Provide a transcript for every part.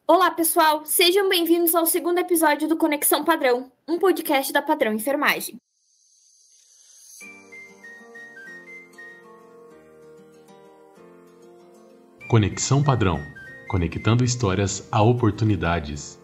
Olá, pessoal! Sejam bem-vindos ao segundo episódio do Conexão Padrão, um podcast da Padrão Enfermagem. Conexão Padrão, conectando histórias a oportunidades.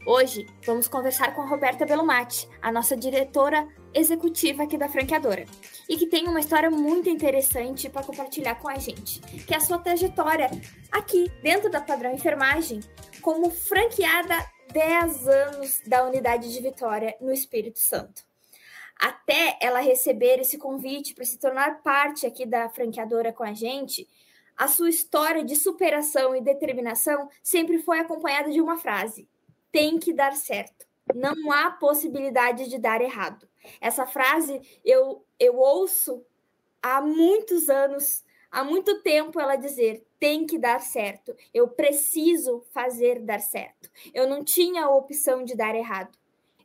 Hoje, vamos conversar com a Roberta Belomatti, a nossa diretora executiva aqui da franqueadora, e que tem uma história muito interessante para compartilhar com a gente, que é a sua trajetória aqui, dentro da Padrão Enfermagem, como franqueada 10 anos da Unidade de Vitória, no Espírito Santo. Até ela receber esse convite para se tornar parte aqui da franqueadora com a gente, a sua história de superação e determinação sempre foi acompanhada de uma frase: tem que dar certo. Não há possibilidade de dar errado. Essa frase eu ouço há muitos anos, há muito tempo ela dizer: tem que dar certo. Eu preciso fazer dar certo. Eu não tinha a opção de dar errado.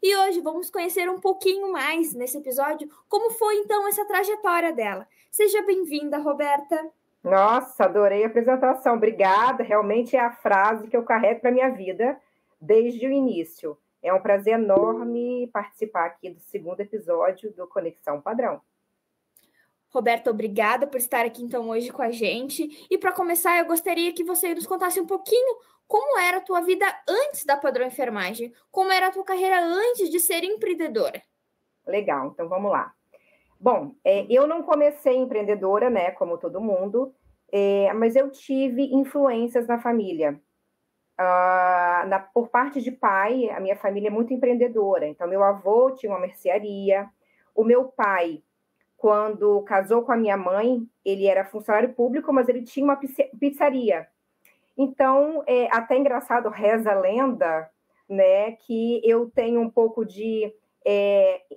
E hoje vamos conhecer um pouquinho mais nesse episódio como foi então essa trajetória dela. Seja bem-vinda, Roberta. Nossa, adorei a apresentação. Obrigada. Realmente é a frase que eu carrego para minha vida desde o início. É um prazer enorme participar aqui do segundo episódio do Conexão Padrão. Roberta, obrigada por estar aqui então hoje com a gente. E para começar, eu gostaria que você nos contasse um pouquinho como era a tua vida antes da Padrão Enfermagem, como era a tua carreira antes de ser empreendedora. Legal, então vamos lá. Bom, eu não comecei empreendedora, né, como todo mundo, mas eu tive influências na família. Por parte de pai, a minha família é muito empreendedora. Então, meu avô tinha uma mercearia. O meu pai, quando casou com a minha mãe, ele era funcionário público, mas ele tinha uma pizzaria. Então, até engraçado, reza a lenda, né, que eu tenho um pouco de...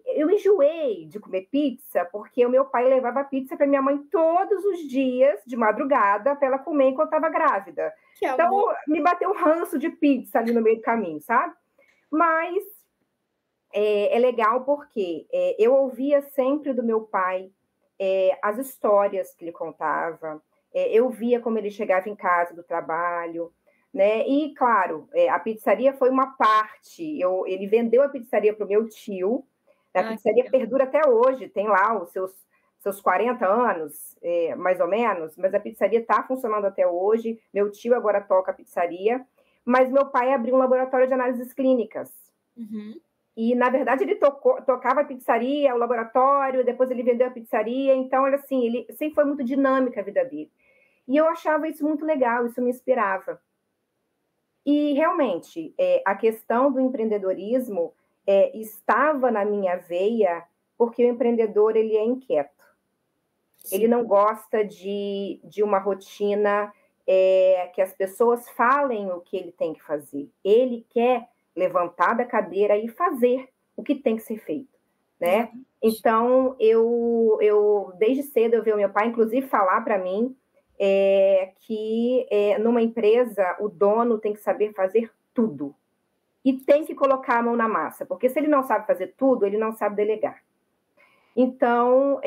eu enjoei de comer pizza, porque o meu pai levava pizza para minha mãe todos os dias, de madrugada, para ela comer enquanto estava grávida. Então, me bateu um ranço de pizza ali no meio do caminho, sabe? Mas é legal porque eu ouvia sempre do meu pai as histórias que ele contava, eu via como ele chegava em casa do trabalho, né? E, claro, a pizzaria foi uma parte. Ele vendeu a pizzaria para o meu tio. A pizzaria perdura até hoje, tem lá os seus 40 anos, mais ou menos, mas a pizzaria está funcionando até hoje. Meu tio agora toca a pizzaria, mas meu pai abriu um laboratório de análises clínicas. Uhum. E, na verdade, ele tocava a pizzaria, o laboratório, depois ele vendeu a pizzaria. Então, ele sempre foi muito dinâmica a vida dele. E eu achava isso muito legal, isso me inspirava. E, realmente, a questão do empreendedorismo estava na minha veia, porque o empreendedor ele é inquieto. Sim. Ele não gosta de uma rotina que as pessoas falem o que ele tem que fazer. Ele quer levantar da cadeira e fazer o que tem que ser feito, né? Então, eu desde cedo eu vi o meu pai, inclusive, falar para mim que numa empresa o dono tem que saber fazer tudo e tem que colocar a mão na massa, porque se ele não sabe fazer tudo, ele não sabe delegar. Então,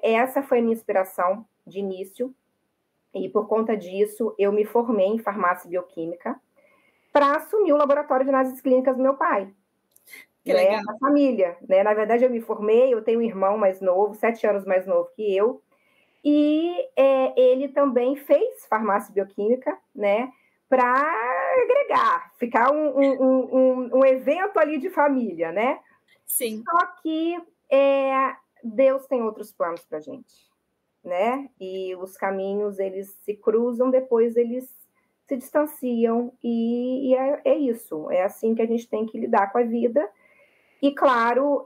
essa foi a minha inspiração de início, e por conta disso eu me formei em farmácia e bioquímica para assumir o laboratório de análises clínicas do meu pai. Que legal. A família, né? Na verdade, eu me formei, eu tenho um irmão mais novo, 7 anos mais novo que eu, e ele também fez farmácia e bioquímica, né, para agregar, ficar um evento ali de família, né? Sim. Só que Deus tem outros planos para a gente, né? E os caminhos, eles se cruzam, depois eles se distanciam, e é isso. É assim que a gente tem que lidar com a vida. E, claro,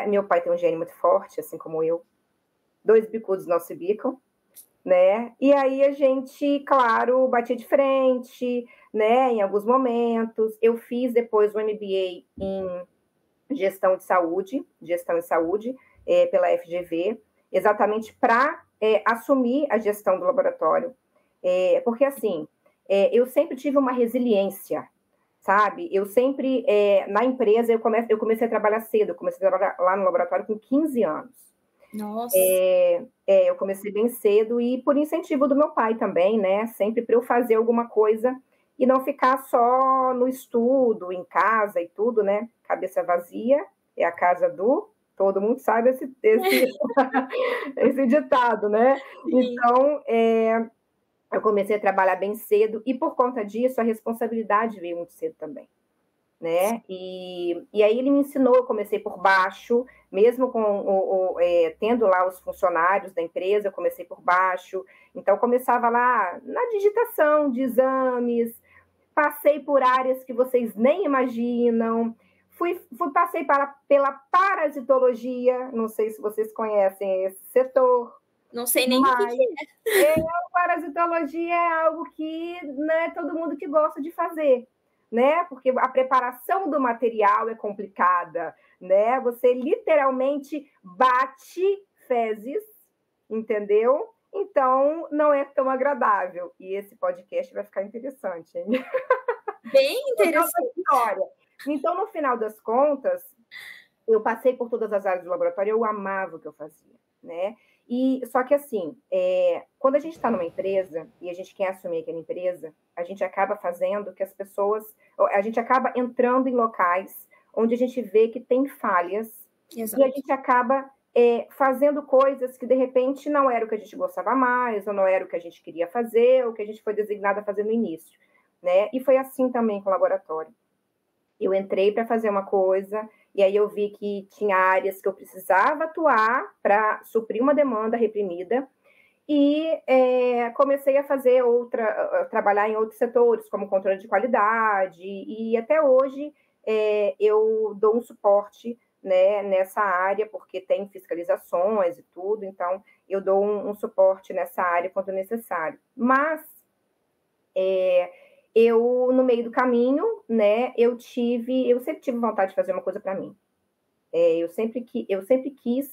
meu pai tem um gênio muito forte, assim como eu. 2 bicudos não se bicam, né? E aí a gente, claro, batia de frente, né? Em alguns momentos. Eu fiz depois o MBA em gestão em saúde, pela FGV, exatamente para assumir a gestão do laboratório. Porque, assim, eu sempre tive uma resiliência, sabe? Eu sempre, na empresa, eu comecei a trabalhar cedo, eu comecei a trabalhar lá no laboratório com 15 anos. Nossa. Eu comecei bem cedo e por incentivo do meu pai também, né? Sempre para eu fazer alguma coisa e não ficar só no estudo, em casa e tudo, né? Cabeça vazia é a casa do... Todo mundo sabe esse ditado, né? Então, eu comecei a trabalhar bem cedo e por conta disso a responsabilidade veio muito cedo também, né? E aí ele me ensinou, eu comecei por baixo, mesmo tendo lá os funcionários da empresa, eu comecei por baixo, então começava lá na digitação de exames, passei por áreas que vocês nem imaginam, passei pela parasitologia, não sei se vocês conhecem esse setor. Não sei nem o que é. A parasitologia é algo que não é todo mundo que gosta de fazer, né? Porque a preparação do material é complicada, né? Você literalmente bate fezes, entendeu? Então, não é tão agradável. E esse podcast vai ficar interessante, hein? Bem interessante. Então, no final das contas, eu passei por todas as áreas do laboratório, eu amava o que eu fazia, né? Só que assim, quando a gente está numa empresa e a gente quer assumir aquela empresa, a gente acaba fazendo que a gente acaba entrando em locais onde a gente vê que tem falhas. Exato. E a gente acaba fazendo coisas que de repente não era o que a gente gostava mais, ou não era o que a gente queria fazer, ou o que a gente foi designado a fazer no início, né? E foi assim também com o laboratório. Eu entrei para fazer uma coisa, e aí eu vi que tinha áreas que eu precisava atuar para suprir uma demanda reprimida, e comecei a fazer trabalhar em outros setores, como controle de qualidade, e até hoje eu dou um suporte, né, nessa área, porque tem fiscalizações e tudo, então eu dou um suporte nessa área quando necessário. Mas no meio do caminho, né, eu sempre tive vontade de fazer uma coisa para mim. Eu sempre quis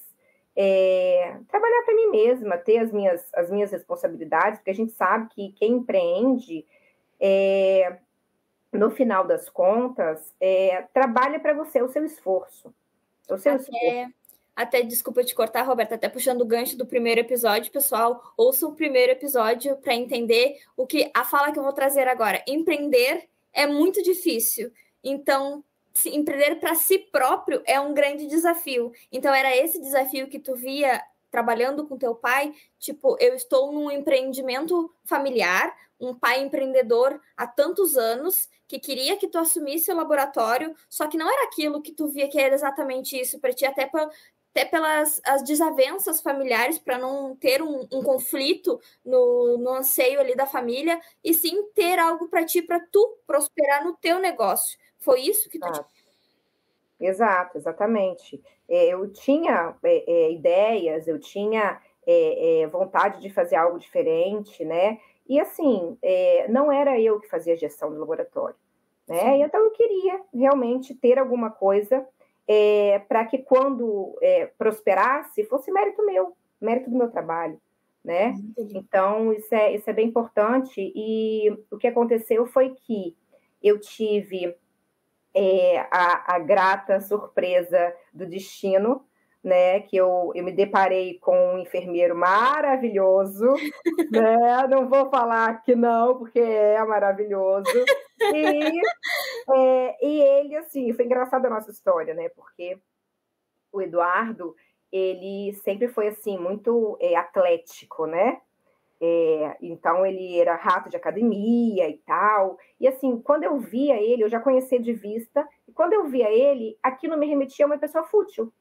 trabalhar para mim mesma, ter as minhas responsabilidades, porque a gente sabe que quem empreende, no final das contas, trabalha para você, o seu esforço. Até, desculpa te cortar, Roberta, até puxando o gancho do primeiro episódio, pessoal, ouça o primeiro episódio para entender a fala que eu vou trazer agora. Empreender é muito difícil, então empreender para si próprio é um grande desafio. Então era esse desafio que tu via trabalhando com teu pai, tipo, eu estou num empreendimento familiar, um pai empreendedor há tantos anos, que queria que tu assumisse o laboratório, só que não era aquilo que tu via que era exatamente isso para ti, até pelas as desavenças familiares, para não ter um conflito no anseio ali da família, e sim ter algo para ti, para tu prosperar no teu negócio. Foi isso que tu... Exato, exatamente. Eu tinha ideias, eu tinha vontade de fazer algo diferente, né? E assim, não era eu que fazia a gestão do laboratório, né? Então eu queria realmente ter alguma coisa para que quando prosperasse, fosse mérito meu, mérito do meu trabalho, né? Então isso é bem importante. E o que aconteceu foi que eu tive a grata surpresa do destino, né, que eu me deparei com um enfermeiro maravilhoso, né, não vou falar que não, porque é maravilhoso, e ele, assim, foi engraçada a nossa história, né, porque o Eduardo, ele sempre foi, assim, muito atlético, né, então ele era rato de academia e tal, e assim, quando eu via ele, eu já conhecia de vista, e quando eu via ele, aquilo me remetia a uma pessoa fútil,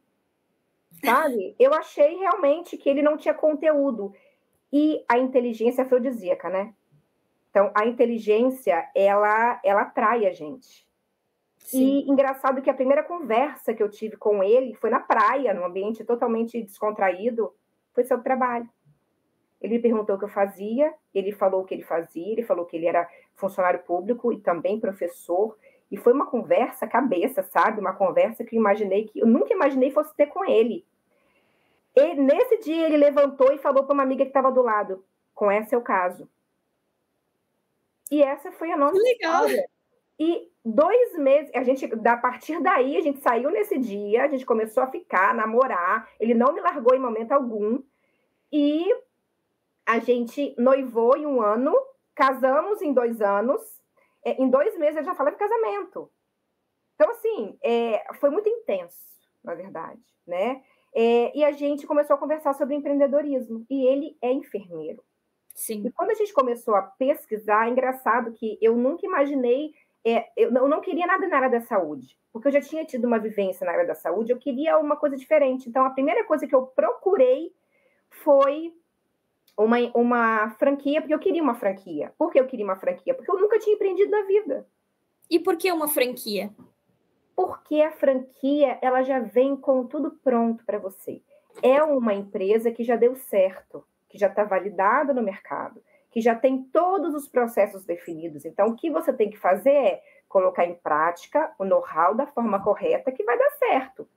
sabe? Eu achei realmente que ele não tinha conteúdo, e a inteligência é afrodisíaca, né? Então, a inteligência, ela atrai a gente. Sim. E engraçado que a primeira conversa que eu tive com ele foi na praia, num ambiente totalmente descontraído, foi sobre trabalho. Ele me perguntou o que eu fazia, ele falou o que ele fazia, ele falou que ele era funcionário público e também professor, e foi uma conversa cabeça, sabe? Uma conversa que eu nunca imaginei fosse ter com ele. E nesse dia ele levantou e falou para uma amiga que estava do lado, com esse é o caso. E essa foi a nossa história. E 2 meses, a partir daí, a gente saiu nesse dia, a gente começou a ficar, namorar, ele não me largou em momento algum, e a gente noivou em 1 ano, casamos em 2 anos, em 2 meses eu já falava de casamento. Então, assim, foi muito intenso, na verdade, né? E a gente começou a conversar sobre empreendedorismo, e ele é enfermeiro. Sim. E quando a gente começou a pesquisar, é engraçado que eu nunca imaginei, eu não queria nada na área da saúde, porque eu já tinha tido uma vivência na área da saúde, eu queria uma coisa diferente. Então, a primeira coisa que eu procurei foi uma franquia, porque eu queria uma franquia. Por que eu queria uma franquia? Porque eu nunca tinha empreendido na vida. E por que uma franquia? Porque a franquia, ela já vem com tudo pronto para você. É uma empresa que já deu certo, que já está validada no mercado, que já tem todos os processos definidos. Então, o que você tem que fazer é colocar em prática o know-how da forma correta que vai dar certo.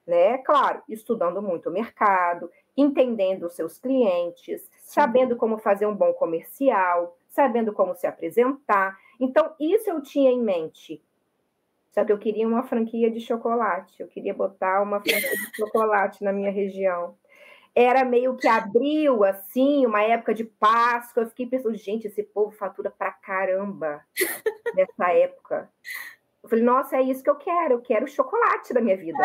Né? Claro, estudando muito o mercado, entendendo os seus clientes, sabendo como fazer um bom comercial, sabendo como se apresentar. Então, isso eu tinha em mente. Só que eu queria uma franquia de chocolate. Eu queria botar uma franquia de chocolate na minha região. Era meio que abril, assim, uma época de Páscoa. Eu fiquei pensando, gente, esse povo fatura pra caramba nessa época. Eu falei, nossa, é isso que eu quero chocolate da minha vida.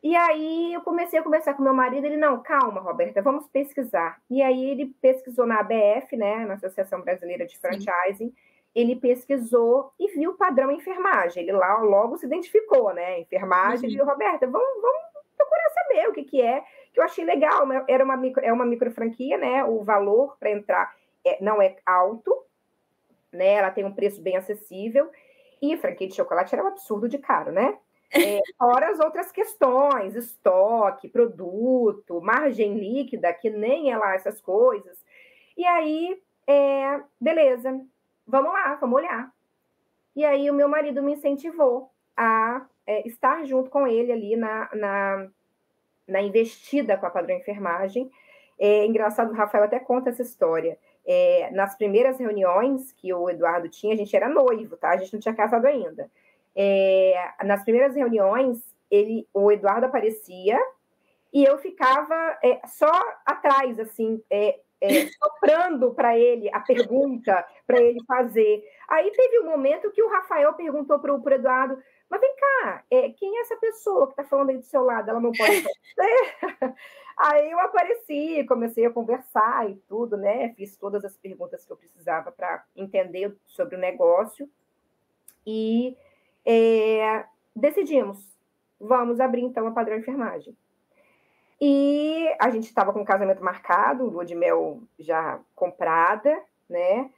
E aí eu comecei a conversar com meu marido, ele, não, calma, Roberta, vamos pesquisar. E aí ele pesquisou na ABF, né, na Associação Brasileira de Franchising, sim, ele pesquisou e viu o padrão enfermagem. Ele lá logo se identificou, né, enfermagem, e viu, Roberta, vamos procurar saber o que é, que eu achei legal. É uma micro franquia, né, o valor para entrar não é alto, né, ela tem um preço bem acessível, e franquia de chocolate era um absurdo de caro, né? Fora as outras questões, estoque, produto, margem líquida, que nem é lá essas coisas. E aí, beleza, vamos lá, vamos olhar. E aí o meu marido me incentivou a estar junto com ele ali na investida com a Padrão Enfermagem. Engraçado, o Rafael até conta essa história. Nas primeiras reuniões que o Eduardo tinha, a gente era noivo, tá? A gente não tinha casado ainda. Nas primeiras reuniões, o Eduardo aparecia e eu ficava só atrás, assim, soprando para ele a pergunta, para ele fazer. Aí teve um momento que o Rafael perguntou para o Eduardo, mas vem cá, quem é essa pessoa que está falando aí do seu lado? Ela não pode fazer? Aí eu apareci, comecei a conversar e tudo, né? Fiz todas as perguntas que eu precisava para entender sobre o negócio e decidimos, vamos abrir então a Padrão Enfermagem. E a gente estava com o casamento marcado, lua de mel já comprada, né?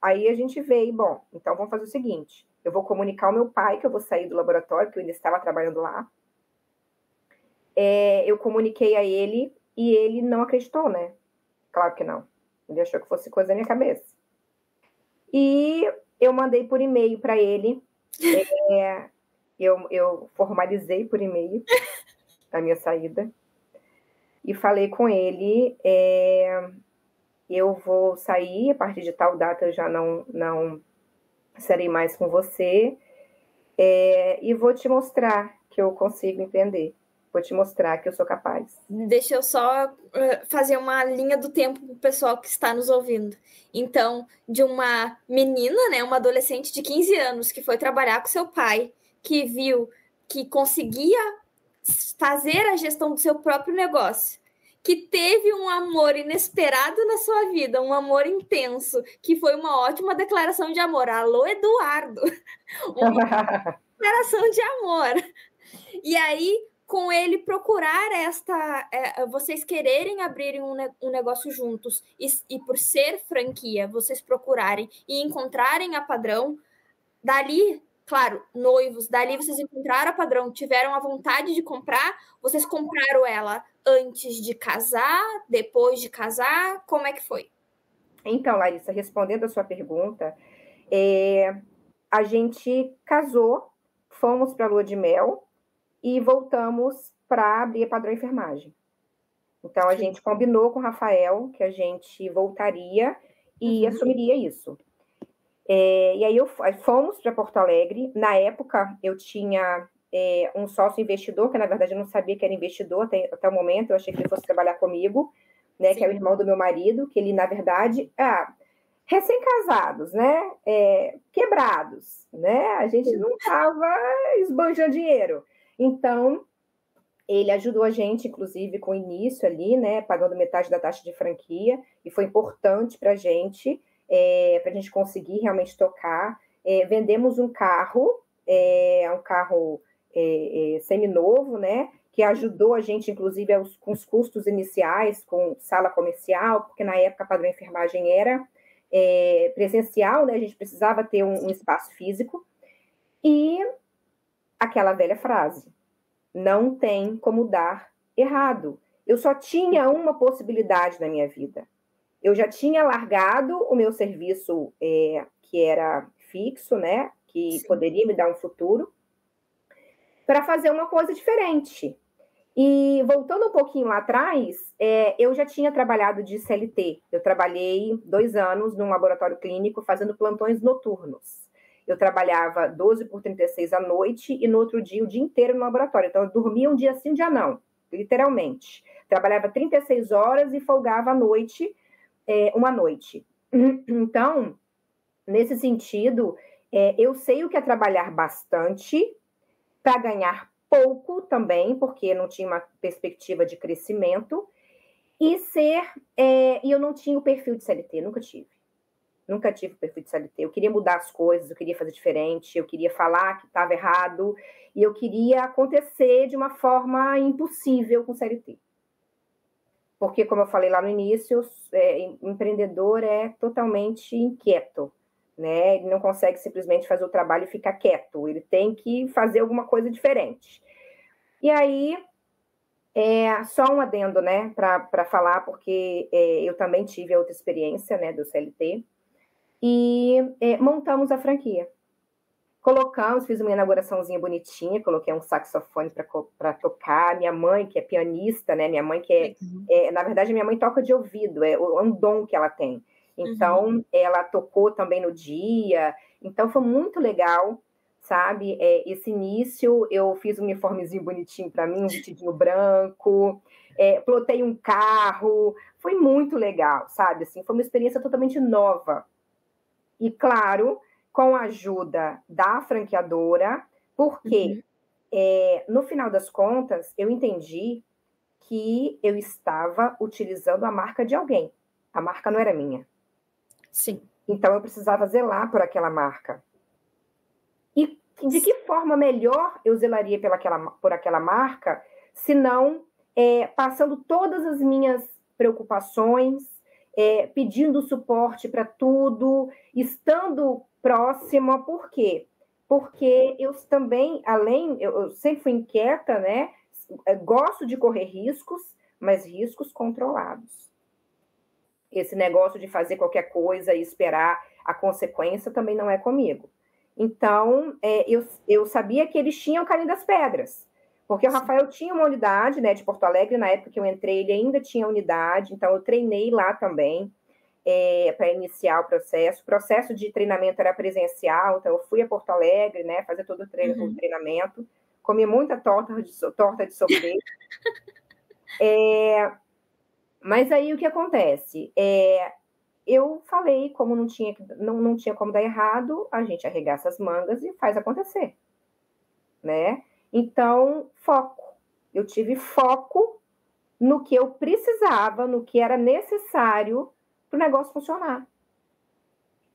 Aí a gente veio, bom, então vamos fazer o seguinte, eu vou comunicar ao meu pai que eu vou sair do laboratório, que eu ainda estava trabalhando lá. Eu comuniquei a ele e ele não acreditou, né? Claro que não. Ele achou que fosse coisa da minha cabeça. E eu mandei por e-mail para ele, eu formalizei por e-mail a minha saída e falei com ele, eu vou sair, a partir de tal data eu já não serei mais com você, e vou te mostrar que eu consigo empreender, vou te mostrar que eu sou capaz. Deixa eu só fazer uma linha do tempo para o pessoal que está nos ouvindo. Então, de uma menina, né, uma adolescente de 15 anos que foi trabalhar com seu pai, que viu que conseguia fazer a gestão do seu próprio negócio, que teve um amor inesperado na sua vida, um amor intenso, que foi uma ótima declaração de amor. Alô, Eduardo! Uma declaração de amor. E aí, com ele procurar vocês quererem abrirem um negócio juntos e por ser franquia, vocês procurarem e encontrarem a Padrão, dali, claro, noivos, dali vocês encontraram a Padrão, tiveram a vontade de comprar, vocês compraram ela antes de casar, depois de casar, como é que foi? Então, Larissa, respondendo a sua pergunta, a gente casou, fomos para a lua de mel, e voltamos para abrir a Padrão Enfermagem. Então, a gente combinou com o Rafael que a gente voltaria e assumiria isso. E aí fomos para Porto Alegre. Na época, eu tinha um sócio investidor, que na verdade eu não sabia que era investidor até o momento, eu achei que ele fosse trabalhar comigo, né? Sim. Que é o irmão do meu marido, que ele, na verdade, recém-casados, né? Quebrados, né? A gente não estava esbanjando dinheiro. Então, ele ajudou a gente, inclusive, com o início ali, né? Pagando metade da taxa de franquia, e foi importante para a gente conseguir realmente tocar. Vendemos um carro, um carro seminovo, né? Que ajudou a gente, inclusive, com os custos iniciais, com sala comercial, porque na época a Padrão Enfermagem era presencial, né? A gente precisava ter um espaço físico. E aquela velha frase: não tem como dar errado. Eu só tinha uma possibilidade na minha vida. Eu já tinha largado o meu serviço, que era fixo, né? Que Sim. poderia me dar um futuro, para fazer uma coisa diferente. E voltando um pouquinho lá atrás, eu já tinha trabalhado de CLT. Eu trabalhei 2 anos num laboratório clínico fazendo plantões noturnos. Eu trabalhava 12 por 36 à noite e no outro dia o dia inteiro no laboratório. Então eu dormia um dia sim, um dia não, literalmente. Trabalhava 36 horas e folgava à noite, uma noite. Então, nesse sentido, eu sei o que é trabalhar bastante para ganhar pouco também, porque não tinha uma perspectiva de crescimento, e eu não tinha o perfil de CLT, nunca tive. Nunca tive o perfil de CLT. Eu queria mudar as coisas, eu queria fazer diferente, eu queria falar que estava errado, e eu queria acontecer de uma forma impossível com CLT. Porque, como eu falei lá no início, empreendedor é totalmente inquieto, né? Ele não consegue simplesmente fazer o trabalho e ficar quieto, ele tem que fazer alguma coisa diferente. E aí, só um adendo, né, para falar, porque eu também tive a outra experiência, né, do CLT, e montamos a franquia. Fiz uma inauguraçãozinha bonitinha, coloquei um saxofone para tocar. Minha mãe, que é pianista, né? Minha mãe que na verdade, minha mãe toca de ouvido, é um dom que ela tem. Então, ela tocou também no dia. Então, foi muito legal, sabe? Esse início, eu fiz um uniformezinho bonitinho para mim, um vestidinho branco, plotei um carro. Foi muito legal, sabe? Assim, foi uma experiência totalmente nova. E, claro, com a ajuda da franqueadora, porque, no final das contas, eu entendi que eu estava utilizando a marca de alguém. A marca não era minha. Sim. Então, eu precisava zelar por aquela marca. E de que forma melhor eu zelaria por aquela marca, se não passando todas as minhas preocupações, pedindo suporte para tudo, estando próxima. Por quê? Porque eu também, eu sempre fui inquieta, né? Gosto de correr riscos, mas riscos controlados. Esse negócio de fazer qualquer coisa e esperar a consequência também não é comigo. Então, eu sabia que eles tinham o Caminho das Pedras, porque o Rafael tinha uma unidade, né, de Porto Alegre. Na época que eu entrei, ele ainda tinha unidade, então eu treinei lá também para iniciar o processo. O processo de treinamento era presencial, então eu fui a Porto Alegre, né, fazer todo o treinamento. Comi muita torta de sofrer. Mas aí o que acontece? Eu falei, como não tinha como dar errado, a gente arregaça as mangas e faz acontecer, né? Então, foco. Eu tive foco no que eu precisava, no que era necessário para o negócio funcionar.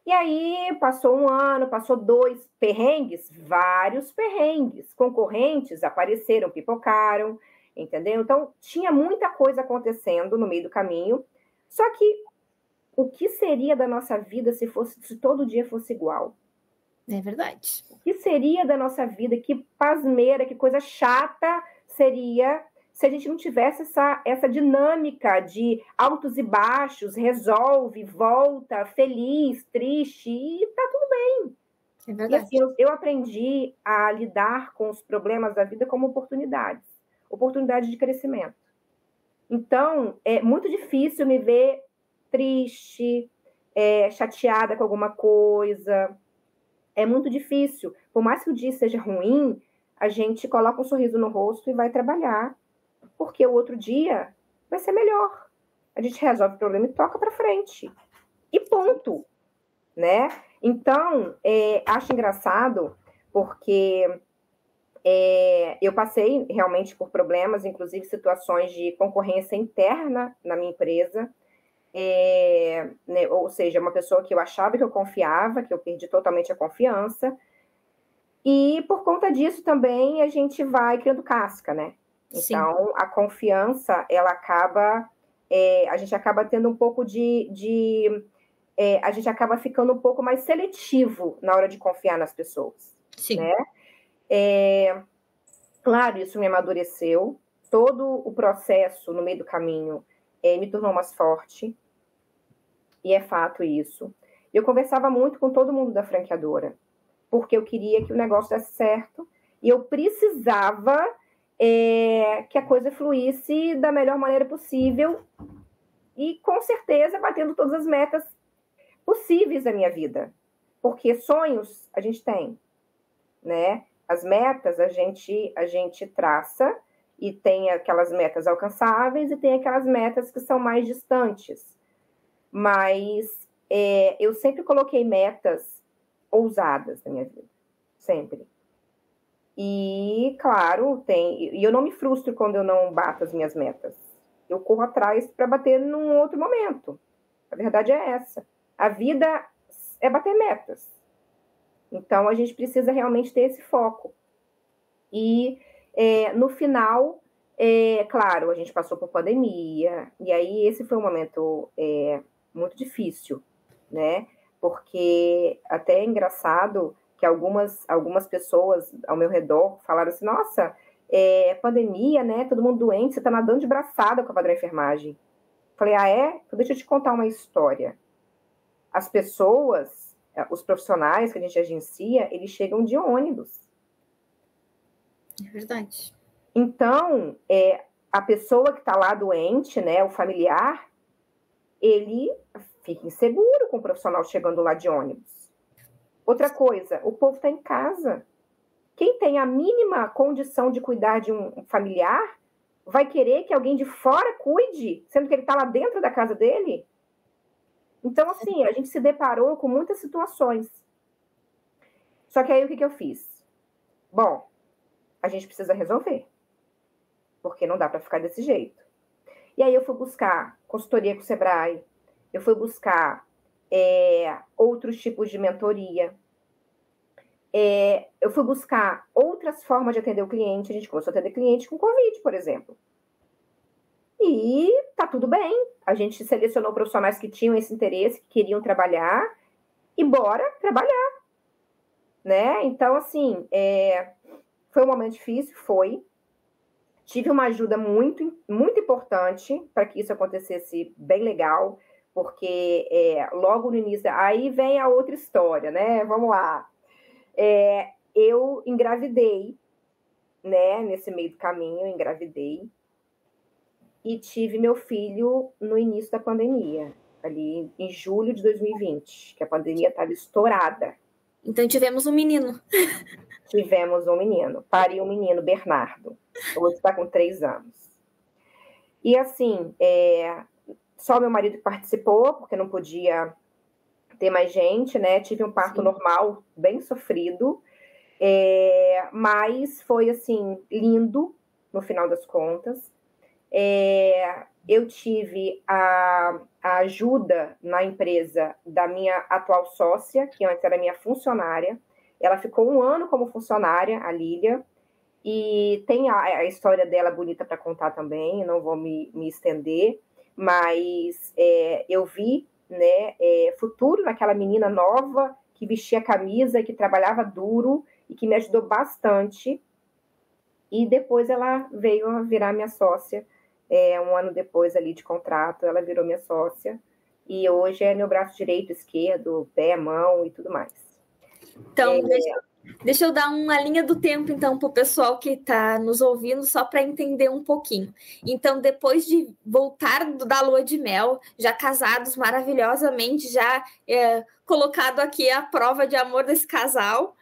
E aí, passou 1 ano, passou 2, perrengues, vários perrengues. Concorrentes apareceram, pipocaram, entendeu? Então, tinha muita coisa acontecendo no meio do caminho, só que o que seria da nossa vida se todo dia fosse igual? É verdade. O que seria da nossa vida? Que pasmeira, que coisa chata seria se a gente não tivesse essa dinâmica de altos e baixos, resolve, volta, feliz, triste, e tá tudo bem. É verdade. E assim, eu aprendi a lidar com os problemas da vida como oportunidades de crescimento. Então, é muito difícil me ver triste, chateada com alguma coisa. É muito difícil. Por mais que o dia seja ruim, a gente coloca um sorriso no rosto e vai trabalhar, porque o outro dia vai ser melhor. A gente resolve o problema e toca para frente. E ponto, né? Então, acho engraçado, porque eu passei realmente por problemas, inclusive situações de concorrência interna na minha empresa, né, ou seja, uma pessoa que eu achava que eu confiava, que eu perdi totalmente a confiança, e por conta disso também a gente vai criando casca, né? Sim. Então, a confiança, ela acaba, a gente acaba tendo um pouco a gente acaba ficando um pouco mais seletivo na hora de confiar nas pessoas. Sim. Né? Claro, isso me amadureceu. Todo o processo no meio do caminho me tornou mais forte. E é fato isso. Eu conversava muito com todo mundo da franqueadora, porque eu queria que o negócio desse certo. E eu precisava que a coisa fluísse da melhor maneira possível. E, com certeza, batendo todas as metas possíveis da minha vida. Porque sonhos a gente tem, né? As metas a gente traça, e tem aquelas metas alcançáveis e tem aquelas metas que são mais distantes. Mas eu sempre coloquei metas ousadas na minha vida. Sempre. E, claro, e eu não me frustro quando eu não bato as minhas metas. Eu corro atrás para bater num outro momento. A verdade é essa. A vida é bater metas. Então, a gente precisa realmente ter esse foco. E, no final, claro, a gente passou por pandemia, e aí esse foi um momento muito difícil, né? Porque até é engraçado que algumas pessoas ao meu redor falaram assim, nossa, pandemia, né? Todo mundo doente, você tá nadando de braçada com a padrão de enfermagem. Falei, Então deixa eu te contar uma história. As pessoas, os profissionais que a gente agencia, eles chegam de ônibus. É verdade. Então, a pessoa que está lá doente, né, o familiar, ele fica inseguro com o profissional chegando lá de ônibus. Outra coisa, o povo está em casa. Quem tem a mínima condição de cuidar de um familiar vai querer que alguém de fora cuide, sendo que ele está lá dentro da casa dele? Então, assim, a gente se deparou com muitas situações. Só que aí o que eu fiz? Bom, a gente precisa resolver, porque não dá para ficar desse jeito. E aí eu fui buscar consultoria com o Sebrae, eu fui buscar outros tipos de mentoria, eu fui buscar outras formas de atender o cliente. A gente começou a atender cliente com Covid, por exemplo. E tá tudo bem. A gente selecionou profissionais que tinham esse interesse, que queriam trabalhar, e bora trabalhar, né? Então, assim, foi um momento difícil, foi. Tive uma ajuda muito, muito importante para que isso acontecesse bem legal, porque logo no início... Aí vem a outra história, né? Vamos lá. Eu engravidei, né? Nesse meio do caminho, eu engravidei. E tive meu filho no início da pandemia, ali em julho de 2020, que a pandemia estava estourada. Então tivemos um menino. Tivemos um menino. Pari um menino, Bernardo. Hoje está com 3 anos. E assim, só meu marido que participou, porque não podia ter mais gente, né? Tive um parto normal, bem sofrido. Mas foi, assim, lindo, no final das contas. Eu tive a ajuda na empresa da minha atual sócia, que antes era minha funcionária. Ela ficou 1 ano como funcionária, a Lília, e tem a história dela bonita para contar também, eu não vou me estender, mas eu vi, né, futuro naquela menina nova que vestia a camisa, que trabalhava duro e que me ajudou bastante. E depois ela veio a virar minha sócia. 1 ano depois ali de contrato, ela virou minha sócia. E hoje é meu braço direito, esquerdo, pé, mão e tudo mais. Então, Deixa eu dar uma linha do tempo, então, para o pessoal que está nos ouvindo, só para entender um pouquinho. Então, depois de voltar da lua de mel, já casados maravilhosamente, já colocado aqui a prova de amor desse casal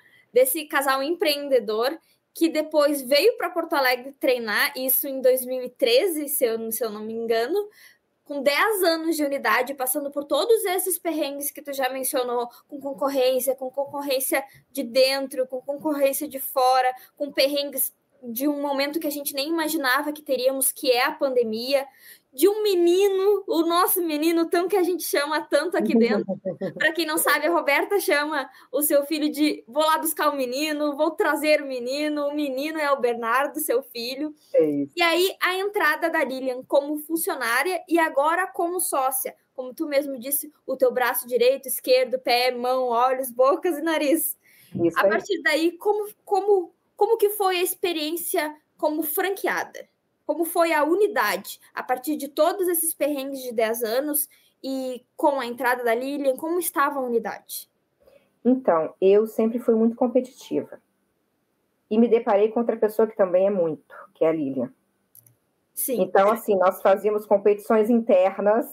empreendedor, que depois veio para Porto Alegre treinar, isso em 2013, se eu não me engano, com 10 anos de unidade, passando por todos esses perrengues que tu já mencionou, com concorrência de dentro, com concorrência de fora, com perrengues de um momento que a gente nem imaginava que teríamos, que é a pandemia, de um menino, o nosso menino, tão que a gente chama tanto aqui dentro. Para quem não sabe, a Roberta chama o seu filho de vou lá buscar o menino, vou trazer o menino é o Bernardo, seu filho. É isso. E aí a entrada da Lilian como funcionária e agora como sócia, como tu mesmo disse, o teu braço direito, esquerdo, pé, mão, olhos, bocas e nariz. Isso a aí. partir daí, como que foi a experiência como franqueada? Como foi a unidade? A partir de todos esses perrengues de 10 anos e com a entrada da Lilian, como estava a unidade? Então, eu sempre fui muito competitiva. E me deparei com outra pessoa que também é muito, que é a Lilian. Sim. Então, assim, nós fazíamos competições internas,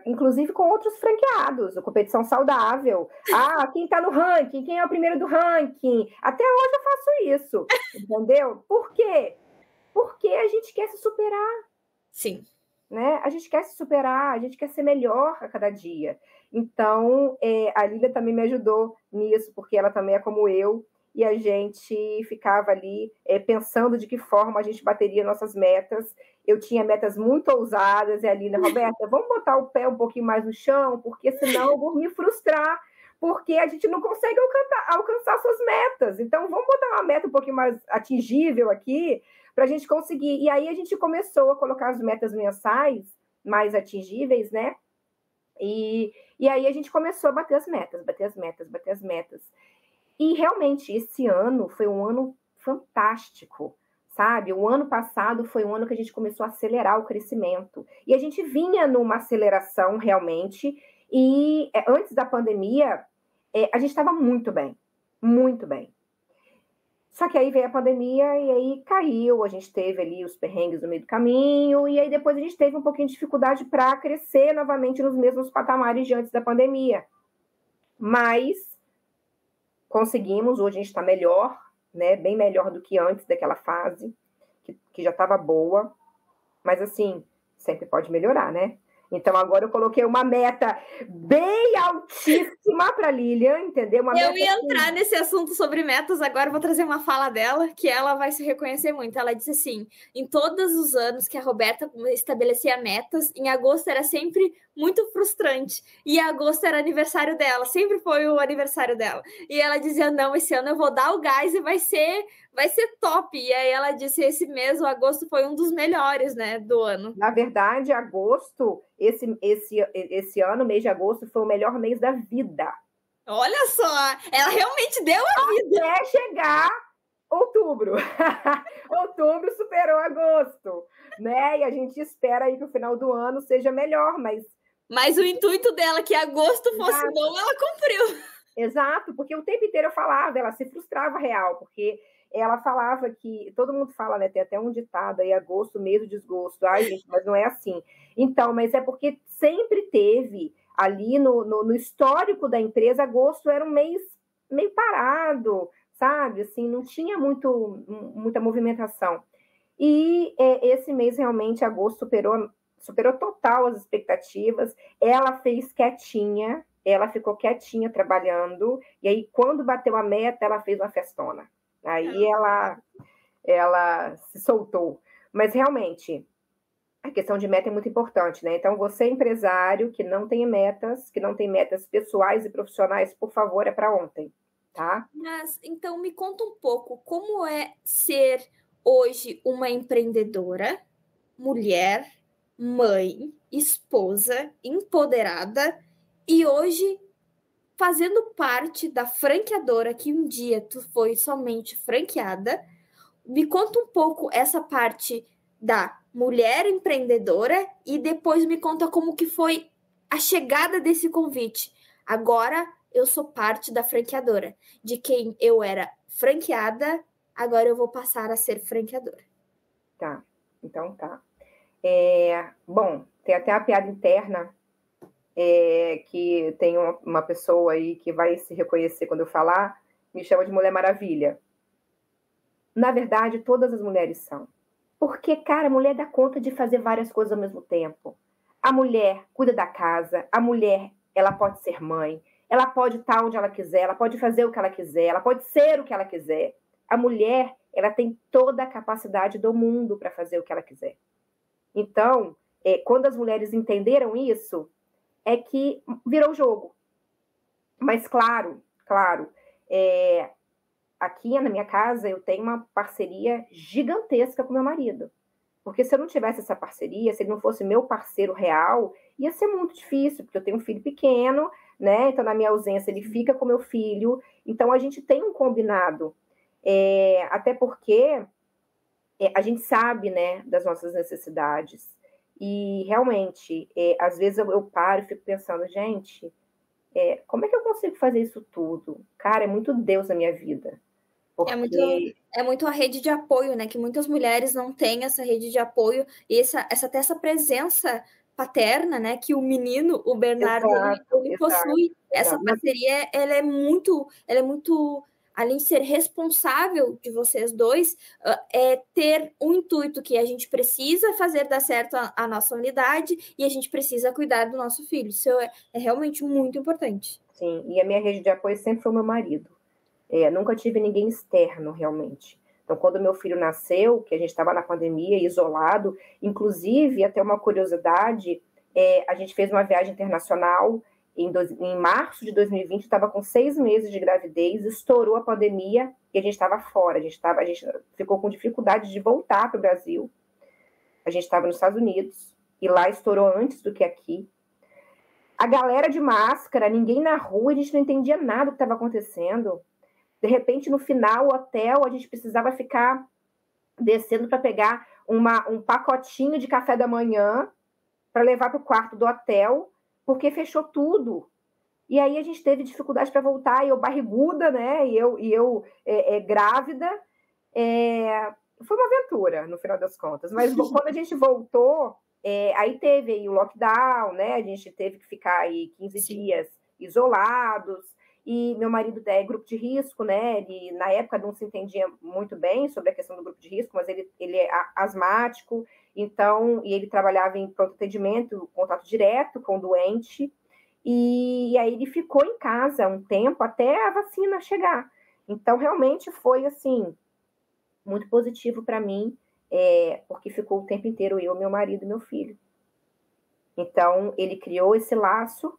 inclusive com outros franqueados, a competição saudável. Ah, quem tá no ranking? Quem é o primeiro do ranking? Até hoje eu faço isso, entendeu? Por quê? Porque a gente quer se superar. Sim. Né? A gente quer se superar, a gente quer ser melhor a cada dia. Então, a Lilian também me ajudou nisso, porque ela também é como eu, e a gente ficava ali pensando de que forma a gente bateria nossas metas. Eu tinha metas muito ousadas, e a Lilian, Roberta, vamos botar o pé um pouquinho mais no chão, porque senão eu vou me frustrar, porque a gente não consegue alcançar suas metas. Então, vamos botar uma meta um pouquinho mais atingível aqui, para a gente conseguir. E aí a gente começou a colocar as metas mensais mais atingíveis, né? E aí a gente começou a bater as metas. E realmente, esse ano foi um ano fantástico, sabe? O ano passado foi um ano que a gente começou a acelerar o crescimento. E a gente vinha numa aceleração, realmente. E antes da pandemia, a gente estava muito bem. Muito bem. Só que aí veio a pandemia e aí caiu, a gente teve ali os perrengues no meio do caminho, e aí depois a gente teve um pouquinho de dificuldade para crescer novamente nos mesmos patamares de antes da pandemia. Mas conseguimos, hoje a gente está melhor, né? Bem melhor do que antes daquela fase, que já estava boa. Mas assim, sempre pode melhorar, né? Então, agora eu coloquei uma meta bem altíssima para a Lilian, entendeu? Eu ia entrar nesse assunto sobre metas, agora eu vou trazer uma fala dela, que ela vai se reconhecer muito. Ela disse assim, em todos os anos que a Roberta estabelecia metas, em agosto era sempre muito frustrante. E agosto era aniversário dela, sempre foi o aniversário dela. E ela dizia, não, esse ano eu vou dar o gás e vai ser top. E aí ela disse, esse mês, o agosto, foi um dos melhores, né, do ano. Na verdade, agosto, esse ano, mês de agosto, foi o melhor mês da vida. Olha só, ela realmente deu a vida. Até chegar outubro. Outubro superou agosto, né? E a gente espera aí que o final do ano seja melhor, Mas o intuito dela, que agosto fosse bom, ela cumpriu. Exato, porque o tempo inteiro eu falava, ela se frustrava real, porque ela falava que, todo mundo fala, né, tem até um ditado aí, agosto, mês do desgosto. Ai, gente, mas não é assim. Então, mas é porque sempre teve ali no histórico da empresa, agosto era um mês meio parado, sabe? Assim, não tinha muita movimentação. E esse mês, realmente, agosto superou total as expectativas. Ela fez quietinha, ela ficou quietinha trabalhando, e aí, quando bateu a meta, ela fez uma festona. Aí ela se soltou. Mas, realmente, a questão de meta é muito importante, né? Então, você, empresário, que não tem metas pessoais e profissionais, por favor, é para ontem, tá? Mas, então, me conta um pouco, como é ser hoje uma empreendedora, mulher, mãe, esposa, empoderada, e hoje fazendo parte da franqueadora, que um dia tu foi somente franqueada. Me conta um pouco essa parte da mulher empreendedora e depois me conta como que foi a chegada desse convite. Agora eu sou parte da franqueadora. De quem eu era franqueada, agora eu vou passar a ser franqueadora. Tá, então tá. Bom, tem até a piada interna, que tem uma pessoa aí que vai se reconhecer quando eu falar, me chama de Mulher Maravilha. Na verdade, todas as mulheres são. Porque, cara, a mulher dá conta de fazer várias coisas ao mesmo tempo. A mulher cuida da casa, a mulher, ela pode ser mãe, ela pode estar onde ela quiser, ela pode fazer o que ela quiser, ela pode ser o que ela quiser. A mulher, ela tem toda a capacidade do mundo para fazer o que ela quiser. Então, quando as mulheres entenderam isso, é que virou jogo. Mas, claro, aqui na minha casa eu tenho uma parceria gigantesca com meu marido. Porque se eu não tivesse essa parceria, se ele não fosse meu parceiro real, ia ser muito difícil, porque eu tenho um filho pequeno, né? Então, na minha ausência, ele fica com meu filho. Então, a gente tem um combinado. Até porque a gente sabe, né, das nossas necessidades. E, realmente, às vezes eu paro e fico pensando, gente, como é que eu consigo fazer isso tudo? Cara, é muito Deus na minha vida. Porque... É muito a rede de apoio, né? Que muitas mulheres não têm essa rede de apoio e essa presença paterna, né? Que o menino, o Bernardo, ele possui. Essa parceria, ela é muito, além de ser responsável de vocês dois, ter um intuito que a gente precisa fazer dar certo a nossa unidade e a gente precisa cuidar do nosso filho. Isso é realmente muito importante. Sim, e a minha rede de apoio sempre foi o meu marido. Nunca tive ninguém externo, realmente. Então, quando meu filho nasceu, que a gente estava na pandemia, isolado, inclusive, até uma curiosidade, a gente fez uma viagem internacional em março de 2020, estava com 6 meses de gravidez, estourou a pandemia e a gente estava fora. A gente ficou com dificuldade de voltar para o Brasil. A gente estava nos Estados Unidos e lá estourou antes do que aqui. A galera de máscara, ninguém na rua, a gente não entendia nada do que estava acontecendo. De repente, no final, o hotel, a gente precisava ficar descendo para pegar um pacotinho de café da manhã para levar para o quarto do hotel, porque fechou tudo. E aí a gente teve dificuldade para voltar, e eu barriguda, né? E eu grávida. Foi uma aventura, no final das contas. Mas quando a gente voltou, aí teve aí o lockdown, né? A gente teve que ficar aí 15 dias isolados. E meu marido é grupo de risco, né? Ele, na época, não se entendia muito bem sobre a questão do grupo de risco, mas ele é asmático, então, e ele trabalhava em pronto atendimento, contato direto com o doente, e aí ele ficou em casa um tempo até a vacina chegar. Então, realmente foi, assim, muito positivo para mim, porque ficou o tempo inteiro eu, meu marido e meu filho. Então, ele criou esse laço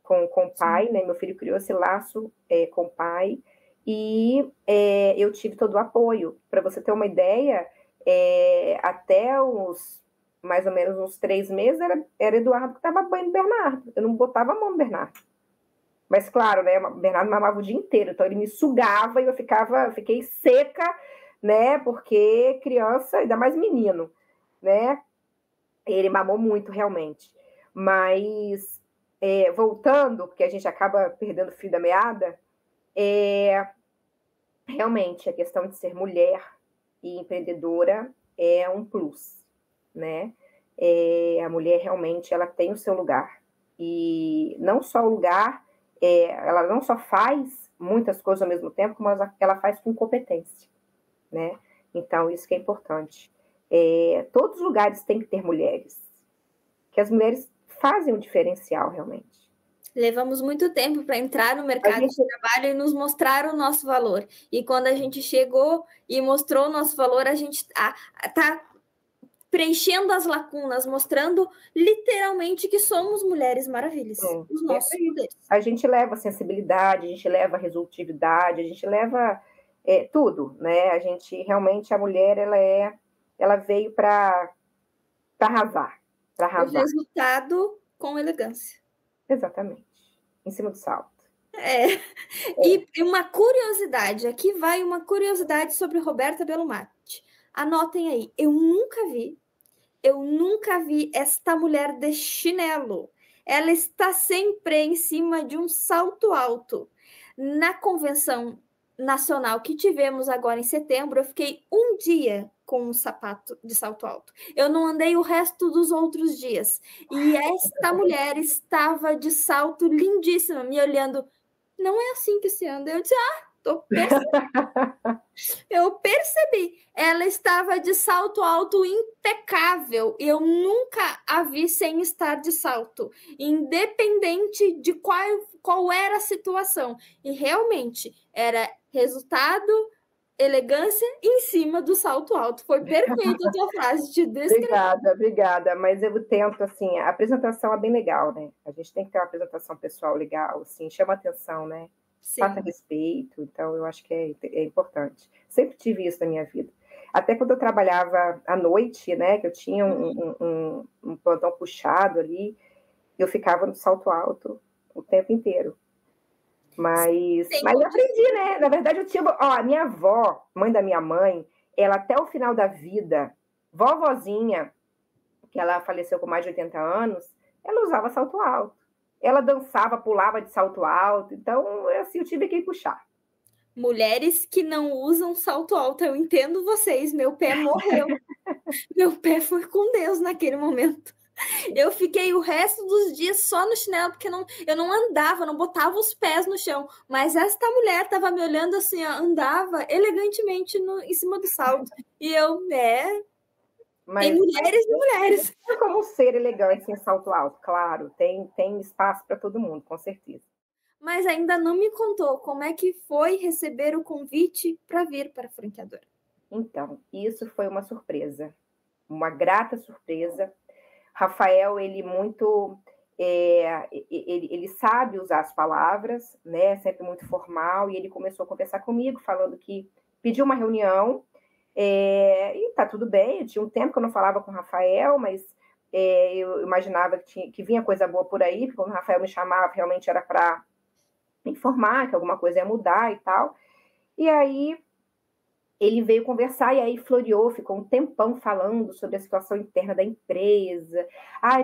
com o pai, né? Meu filho criou esse laço com o pai e eu tive todo o apoio. Para você ter uma ideia, até mais ou menos uns 3 meses era Eduardo que estava banhando Bernardo. Eu não botava a mão no Bernardo. Mas claro, né? O Bernardo mamava o dia inteiro, então ele me sugava e fiquei seca, né? Porque criança, ainda mais menino, né? Ele mamou muito, realmente. Mas voltando, porque a gente acaba perdendo o fio da meada, realmente a questão de ser mulher e empreendedora é um plus, né? A mulher realmente ela tem o seu lugar. E não só o lugar, ela não só faz muitas coisas ao mesmo tempo, mas ela faz com competência, né? Então, isso que é importante. Todos os lugares têm que ter mulheres, que as mulheres fazem um diferencial, realmente. Levamos muito tempo para entrar no mercado de trabalho e nos mostrar o nosso valor. E quando a gente chegou e mostrou o nosso valor, a gente está preenchendo as lacunas, mostrando literalmente que somos mulheres maravilhas. Os nossos poderes. A gente leva sensibilidade, a gente leva resolutividade, a gente leva tudo, né? A gente, realmente, a mulher, ela veio para arrasar. O resultado com elegância. Exatamente. Em cima do salto. E uma curiosidade, aqui vai uma curiosidade sobre Roberta Belumatti. Anotem aí, eu nunca vi esta mulher de chinelo. ela está sempre em cima de um salto alto. Na convenção nacional que tivemos agora em setembro, eu fiquei um dia com um sapato de salto alto. Eu não andei o resto dos outros dias. E esta mulher estava de salto lindíssima, me olhando. Não é assim que se anda. Eu disse, eu percebi. Ela estava de salto alto impecável. Eu nunca a vi sem estar de salto, independente de qual era a situação. E realmente era resultado, elegância em cima do salto alto. Foi perfeita a tua frase de descrever. Obrigada. Mas eu tento, assim, a apresentação é bem legal, né? A gente tem que ter uma apresentação pessoal legal, assim, chama atenção, né? Sim. Faça respeito, então eu acho que é importante. Sempre tive isso na minha vida. Até quando eu trabalhava à noite, né, que eu tinha um plantão puxado ali, eu ficava no salto alto o tempo inteiro. Mas eu aprendi, né? Na verdade, eu tinha... a minha avó, mãe da minha mãe, ela até o final da vida, vovozinha, que ela faleceu com mais de 80 anos, ela usava salto alto. Ela dançava, pulava de salto alto. Então, assim, eu tive que puxar. Mulheres que não usam salto alto, eu entendo vocês. Meu pé morreu. Meu pé foi com Deus naquele momento. Eu fiquei o resto dos dias só no chinelo, porque eu não andava, não botava os pés no chão. Mas esta mulher estava me olhando assim, andava elegantemente em cima do salto. E eu, tem mulheres e mulheres. Não é como ser elegante sem salto alto, claro. Tem espaço para todo mundo, com certeza. Mas ainda não me contou como é que foi receber o convite para vir para a franqueadora. Então, isso foi uma surpresa. Uma grata surpresa. Rafael, ele muito... ele sabe usar as palavras, né? Sempre muito formal. E ele começou a conversar comigo, falando que pediu uma reunião. E tá tudo bem, eu tinha um tempo que eu não falava com o Rafael, mas eu imaginava que vinha coisa boa por aí, porque quando o Rafael me chamava, realmente era para me informar que alguma coisa ia mudar e tal. E aí ele veio conversar e aí floreou, ficou um tempão falando sobre a situação interna da empresa,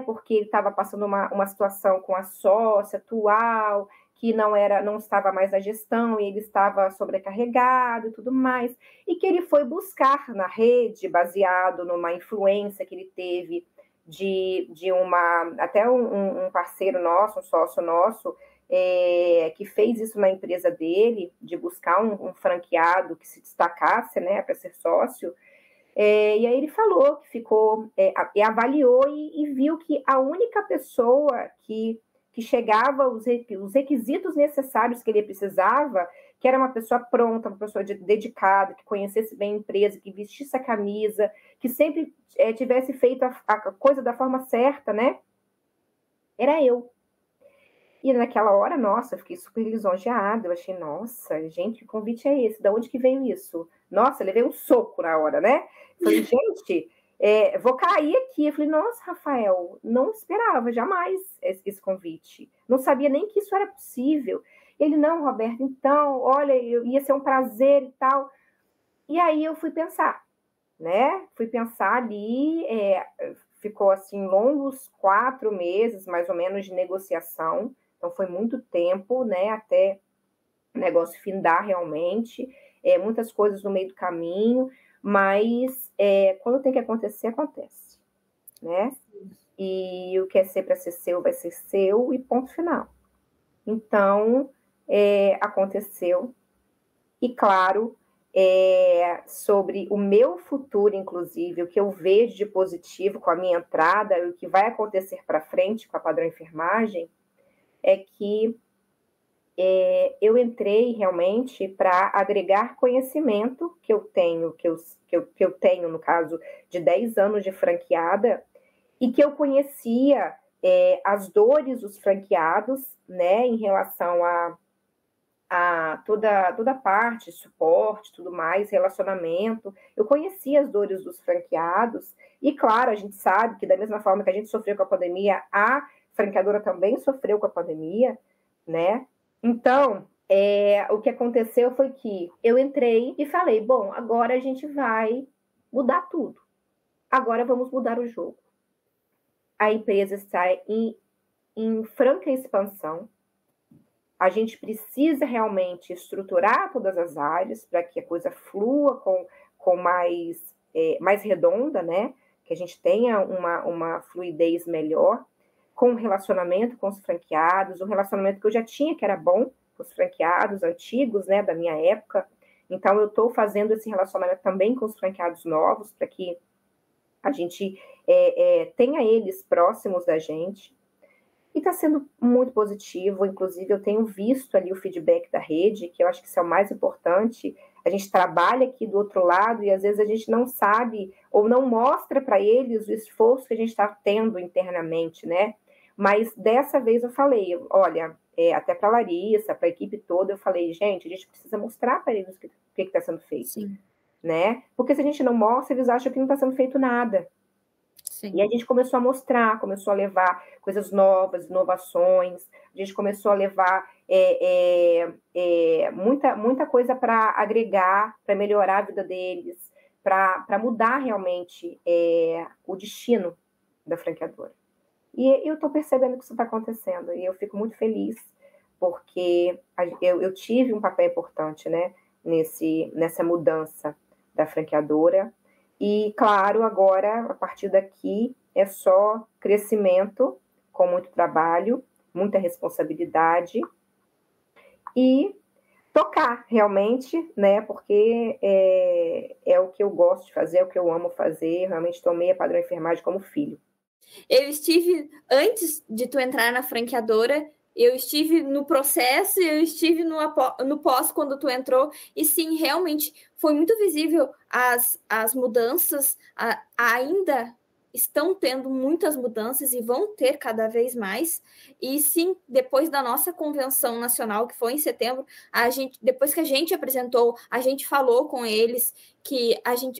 porque ele estava passando uma situação com a sócia atual, que não estava mais na gestão e ele estava sobrecarregado e tudo mais, e que ele foi buscar na rede, baseado numa influência que ele teve de até um parceiro nosso, um sócio nosso, que fez isso na empresa dele, de buscar um franqueado que se destacasse, né, para ser sócio. E aí ele falou que ficou, e avaliou e viu que a única pessoa que chegava os requisitos necessários que ele precisava, que era uma pessoa pronta, uma pessoa dedicada, que conhecesse bem a empresa, que vestisse a camisa, que sempre tivesse feito a coisa da forma certa, né? Era eu. E naquela hora, nossa, eu fiquei super lisonjeada. Eu achei, nossa, gente, que convite é esse? Da onde que veio isso? Nossa, levei um soco na hora, né? Falei, gente... vou cair aqui. Eu falei, nossa, Rafael, não esperava jamais esse convite. Não sabia nem que isso era possível. Ele, não, Roberto, então, olha, ia ser um prazer e tal. E aí eu fui pensar, né? Fui pensar ali, ficou assim, longos 4 meses, mais ou menos, de negociação. Então foi muito tempo, né? Até o negócio findar realmente. Muitas coisas no meio do caminho. Mas quando tem que acontecer, acontece, né? E o que é ser para ser seu, vai ser seu e ponto final. Então, aconteceu. E, claro, sobre o meu futuro, inclusive, o que eu vejo de positivo com a minha entrada, o que vai acontecer para frente com a Padrão Enfermagem, é que eu entrei realmente para agregar conhecimento que eu tenho, que eu tenho, no caso, de 10 anos de franqueada, e que eu conhecia as dores dos franqueados, né, em relação a toda a parte, suporte, tudo mais, relacionamento. Eu conhecia as dores dos franqueados, e claro, a gente sabe que da mesma forma que a gente sofreu com a pandemia, a franqueadora também sofreu com a pandemia, né? Então, o que aconteceu foi que eu entrei e falei, bom, agora a gente vai mudar tudo. Agora vamos mudar o jogo. A empresa está em em franca expansão. A gente precisa realmente estruturar todas as áreas para que a coisa flua com mais redonda, né? Que a gente tenha uma fluidez melhor, com o relacionamento com os franqueados, o relacionamento que eu já tinha, que era bom, com os franqueados antigos, né, da minha época. Então, eu estou fazendo esse relacionamento também com os franqueados novos, para que a gente tenha eles próximos da gente. E está sendo muito positivo, inclusive eu tenho visto ali o feedback da rede, que eu acho que isso é o mais importante. A gente trabalha aqui do outro lado e às vezes a gente não sabe ou não mostra para eles o esforço que a gente está tendo internamente, né? Mas dessa vez eu falei, olha, até para a Larissa, para a equipe toda, eu falei, gente, a gente precisa mostrar para eles o que está sendo feito. Sim. Né? Porque se a gente não mostra, eles acham que não está sendo feito nada. Sim. E a gente começou a mostrar, começou a levar coisas novas, inovações, a gente começou a levar muita coisa para agregar, para melhorar a vida deles, para mudar realmente o destino da franqueadora. E eu estou percebendo que isso está acontecendo, e eu fico muito feliz, porque eu tive um papel importante, né, nessa mudança da franqueadora. E, claro, agora, a partir daqui, é só crescimento, com muito trabalho, muita responsabilidade e tocar realmente, né? Porque é o que eu gosto de fazer, é o que eu amo fazer. Realmente tomei a Padrão Enfermagem como filho. Eu estive, antes de tu entrar na franqueadora, eu estive no processo, eu estive no pós quando tu entrou, e sim, realmente foi muito visível as mudanças, ainda estão tendo muitas mudanças e vão ter cada vez mais, e sim, depois da nossa convenção nacional, que foi em setembro, depois que a gente apresentou, a gente falou com eles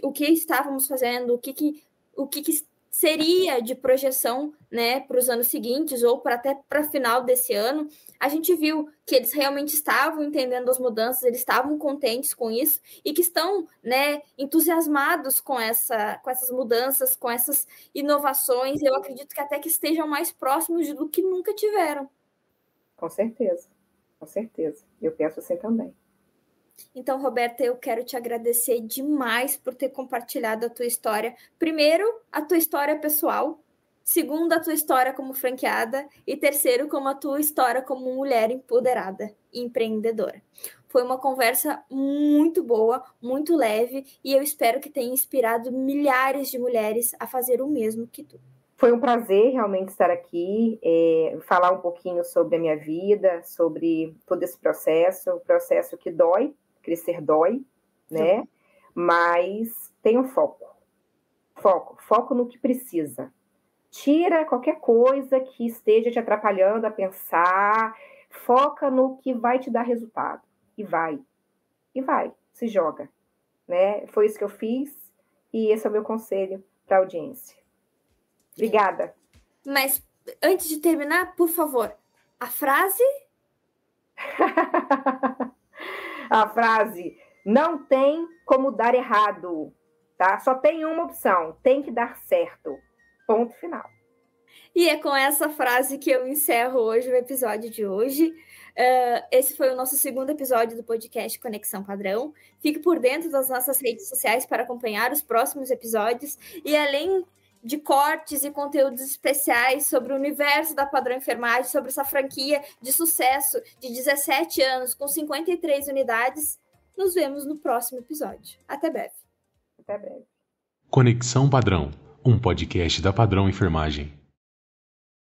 o que estávamos fazendo, o que seria de projeção, né, para os anos seguintes ou até para o final desse ano. A gente viu que eles realmente estavam entendendo as mudanças, eles estavam contentes com isso e que estão, né, entusiasmados com essas mudanças, com essas inovações. Eu acredito que até que estejam mais próximos do que nunca tiveram. Com certeza. Eu penso assim também. Então, Roberta, eu quero te agradecer demais por ter compartilhado a tua história. Primeiro, a tua história pessoal. Segundo, a tua história como franqueada. E terceiro, como a tua história como mulher empoderada e empreendedora. Foi uma conversa muito boa, muito leve, e eu espero que tenha inspirado milhares de mulheres a fazer o mesmo que tu. Foi um prazer realmente estar aqui, falar um pouquinho sobre a minha vida, sobre todo esse processo, o processo que dói, crescer dói, né? Mas tenha um foco no que precisa. Tira qualquer coisa que esteja te atrapalhando a pensar, foca no que vai te dar resultado. E vai, se joga, né? Foi isso que eu fiz e esse é o meu conselho para a audiência. Obrigada. Mas, antes de terminar, por favor, a frase? A frase, não tem como dar errado, tá? Só tem uma opção, tem que dar certo. Ponto final. E é com essa frase que eu encerro hoje o episódio de hoje. Esse foi o nosso segundo episódio do podcast Conexão Padrão. Fique por dentro das nossas redes sociais para acompanhar os próximos episódios. E além de cortes e conteúdos especiais sobre o universo da Padrão Enfermagem, sobre essa franquia de sucesso de 17 anos, com 53 unidades, nos vemos no próximo episódio. Até breve. Até breve. Conexão Padrão, um podcast da Padrão Enfermagem.